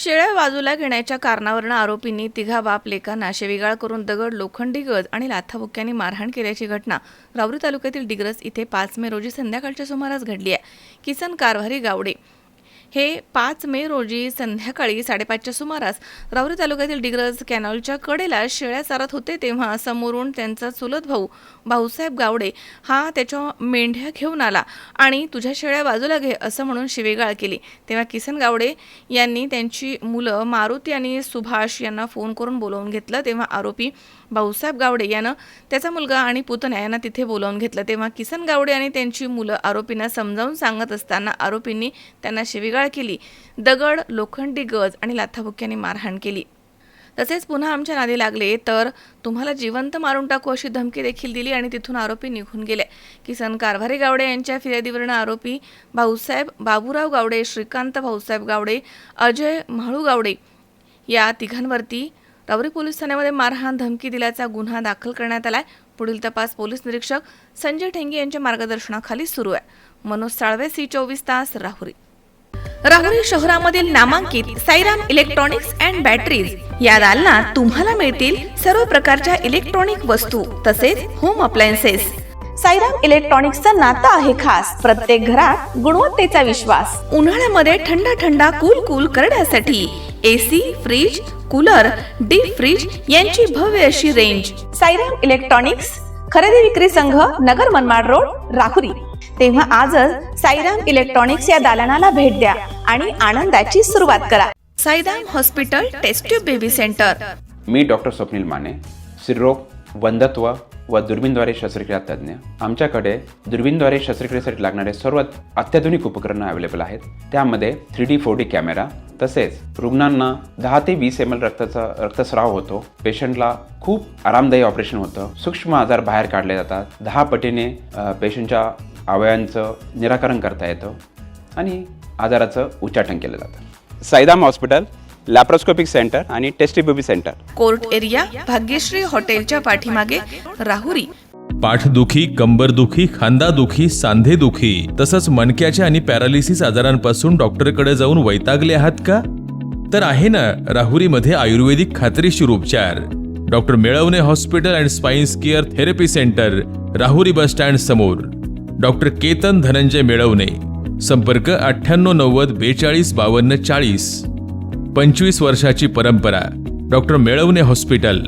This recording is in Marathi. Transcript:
शेळ्या बाजूला घेण्याच्या कारणावरून आरोपींनी तिघा बाप लेकांना शिवीगाळ करून दगड, लोखंडी गज आणि लाथाबुक्क्यांनी मारहाण केल्याची घटना राहुरी तालुक्यातील डिग्रस इथे 5 मे रोजी संध्याकाळच्या सुमारास घडली आहे. किसन कारभारी गावडे हे 5 मे रोजी संध्याकाळी 5:30च्या सुमारास राहुरी तालुक्यातील डिग्रस कॅनॉलच्या कडेला शेळ्या चारत होते, तेव्हा समोरून त्यांचा चुलत भाऊ भाऊसाहेब गावडे हा त्याच्या मेंढ्या घेऊन आला आणि तुझ्या शेळ्या बाजूला घे असं म्हणून शिवीगाळ केली. तेव्हा किसन गावडे यांनी त्यांची मुलं मारुती आणि सुभाष यांना फोन करून बोलावून घेतलं. तेव्हा आरोपी भाऊसाहेब गावडे यानं त्याचा मुलगा आणि पुतण्या यांना तिथे बोलावून घेतलं. तेव्हा किसन गावडे आणि त्यांची मुलं आरोपींना समजावून सांगत असताना आरोपींनी त्यांना शिवीगाळ केली, दगड, लोखंडी गज आणि लाथाबुक्क्यांनी मारहाण केली. तसेच पुन्हा आमच्या नादी लागले तर तुम्हाला जिवंत मारून टाकू अशी धमकी देखील दिली आणि तिथून आरोपी निघून गेले. किसन कारभारी गावडे यांच्या फिर्यादीवरून आरोपी भाऊसाहेब बाबूराव गावडे, श्रीकांत भाऊसाहेब गावडे, अजय म्हाळू गावडे या तिघांवरती राहुरी पोलीस ठाण्यामध्ये मारहाण धमकी दिल्याचा गुन्हा दाखल करण्यात आलाय. पुढील तपास पोलीस निरीक्षक संजय ठेंगे यांच्या मार्गदर्शनाखाली सुरू आहे. मनोज साळवे, C24 तास, राहुरी. राहुरी शहरामधील नामांकित साईराम इलेक्ट्रॉनिक्स अँड बॅटरीज या दालनात तुम्हाला मिळतील सर्व प्रकारच्या इलेक्ट्रॉनिक वस्तू तसेच होम अप्लायन्सेस. साईराम इलेक्ट्रॉनिक्सचं नातं आहे खास. प्रत्येक घरात गुणवत्तेचा विश्वास. उन्हाळ्यामध्ये थंड कूल करण्यासाठी AC, fridge, cooler, deep freeze यांची भव्य अशी रेंज. साईराम इलेक्ट्रॉनिक्स खरेदी विक्री संघ, नगर मनमाड रोड, राहुरी. तेव्हा आजच साईराम इलेक्ट्रॉनिक्स या दालनाला भेट द्या आणि आनंदाची सुरुवात करा. Sairam hospital test tube baby centre. मी डॉक्टर स्वप्नील माने, स्त्रीरोग, वंध्यत्व व दुर्बीणद्वारे शस्त्रक्रिया तज्ज्ञ. आमच्याकडे दुर्बीणद्वारे शस्त्रक्रियेसाठी लागणारे सर्व अत्याधुनिक उपकरणं अवेलेबल आहेत. त्यामध्ये 3D 4D कॅमेरा, तसेच रुग्णांना 10 ते 20 ml रक्तस्राव होतो. पेशंटला खूप आरामदायी ऑपरेशन होतं. सूक्ष्म आजार बाहेर काढले जातात. 10 पटीने पेशंटच्या अवयवांचं निराकरण करता येतं आणि आजाराचं उच्चाटन केलं जातं. साईराम हॉस्पिटल, लॅप्रोस्कोपिक सेंटर आणि test baby centre, court area, Bhagyashree हॉटेलच्या पाठीमागे, राहुरी. पाठदुखी, कंबरदुखी, खांदादुखी, सांधेदुखी तसंच मणक्याच्या आणि पॅरालिसिस आजारांपासून डॉक्टरकडे जाऊन वैतागले आहात का? तर आहे ना राहुरीमध्ये आयुर्वेदिक खात्रीशीर उपचार. Doctor Melwane hospital and spines care therapy centre, Rahuri bus stand समोर. डॉक्टर केतन धनंजय मेळवणे. संपर्क 9890 42 52 40. 25 वर्षाची परंपरा. Doctor Melwane hospital.